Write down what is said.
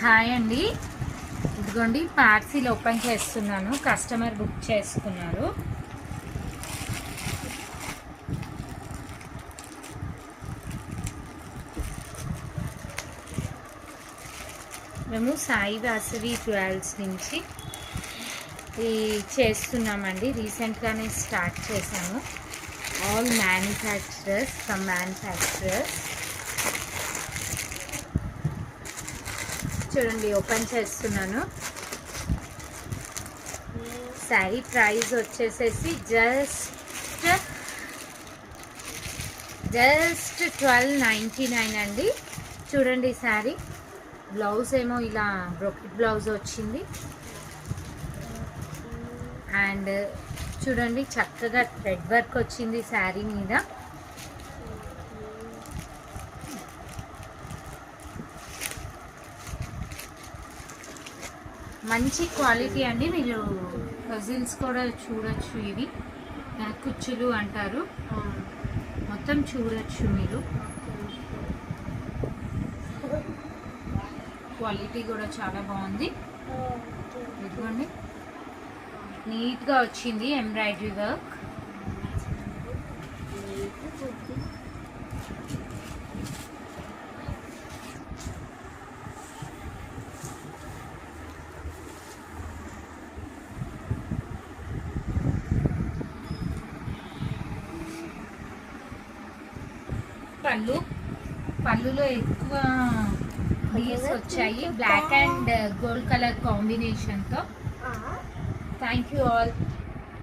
Hi అండి, ఇదిగోండి parcel open చేస్తున్నాను. కస్టమర్ బుక్ చేసుకున్నారు. మేము సాయి వాసవి జ్యువెల్స్ నుంచి చేస్తున్నామండి. రీసెంట్గానే స్టార్ట్ చేశాము. All manufacturers from manufacturers. చూడండి, ఓపెన్ చేస్తున్నాను. శారీ ప్రైస్ వచ్చేసేసి జస్ట్ 1299 అండి. చూడండి, శారీ బ్లౌజ్ ఏమో ఇలా బ్రోకెట్ బ్లౌజ్ వచ్చింది. అండ్ చూడండి, చక్కగా థ్రెడ్ వర్క్ వచ్చింది శారీ మీద. మంచి క్వాలిటీ అండి. మీరు పజిల్స్ కూడా చూడొచ్చు. ఇవి కుచ్చులు అంటారు, మొత్తం చూడొచ్చు మీరు. క్వాలిటీ కూడా చాలా బాగుంది. ఇదిగోండి, నీట్గా వచ్చింది ఎంబ్రాయిడరీ వర్క్. పళ్ళులో ఎక్కువ లీవ్స్ వచ్చాయి, బ్లాక్ అండ్ గోల్డ్ కలర్ కాంబినేషన్తో. Thank you all.